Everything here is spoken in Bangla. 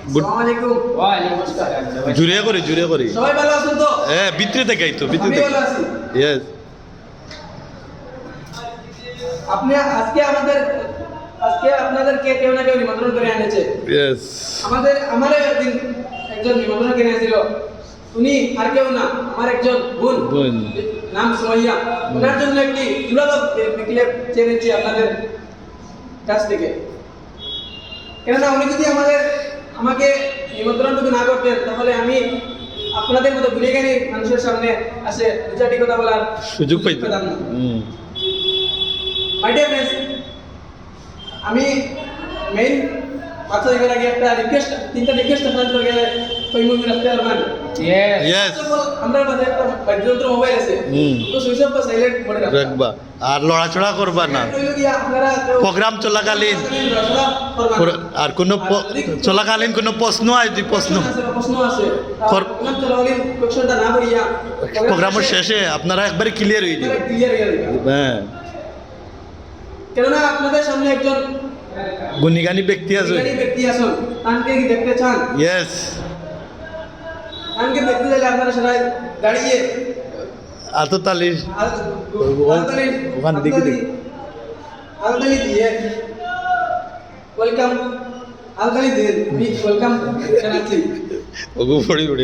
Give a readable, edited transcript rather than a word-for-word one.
আসসালামু আলাইকুম। ওয়ালাইকুম আসসালাম। জুড়ে করি সবাই ভালো আছেন তো? হ্যাঁ ভিতরে থেকে আইতো ভিতরে আমি থেকে ভালো আছি। ইয়েস আপনি আজকে আপনাদেরকে কেউ না কেউ নিমন্ত্রণ করে এনেছে। ইয়েস আমারও একজন নিমন্ত্রণ করে এনেছিল। উনি আর কেউ না, আমার একজন বোন, বোন। নাম সুমাইয়া। ওনার জন্য একটি জুড়ালো ক্লিপ চেয়েছি আপনাদের কাছ থেকে। কেননা উনি যদি আমাকে নিমন্ত্রণটুকু না করতেন, তাহলে আমি আপনাদের মতো গুলিগানি মানুষের সামনে আসে দু চারটি কথা বলার সুযোগ পাইতো পেতাম না। মাই ডিয়ার ফ্রেন্ডস, আমি মেইন বাচ্চা দেখার আগে তিনটা রিকোয়েস্ট আপনাদের করে ওই মুভি রাখতে পারবেন। ইয়েস আমরা মাঝে একটা বাদ্যযন্ত্র মোবাইল আছে, তো সুইচ অফ বা সাইলেন্ট করে রাখবা আর লড়াচড়া করবা না আপনারা প্রোগ্রাম চলাকালীন আর কোনো চলাকালীন কোনো প্রশ্ন হয় যদি প্রশ্ন আছে প্রোগ্রাম চলাকালীন কোশ্চেনটা না করিয়া প্রোগ্রামের শেষে আপনারা একবারে ক্লিয়ার হয়ে যাবে ক্লিয়ার হয়ে যাবে। হ্যাঁ কেননা আপনাদের সামনে একজন গুণীগানী ব্যক্তি আছে ব্যক্তি আছেন, তাকে কি দেখতে চান? ইয়েস তাকে দেখতে চাইলে আপনারা সবাই দাঁড়িয়ে আততালি ওখানে দিকে দিকে আলতালি দিয়ে ওয়েলকাম আলতালি দিয়ে ওয়েলকাম জানাচ্ছি। ওগো পড়ি পড়ি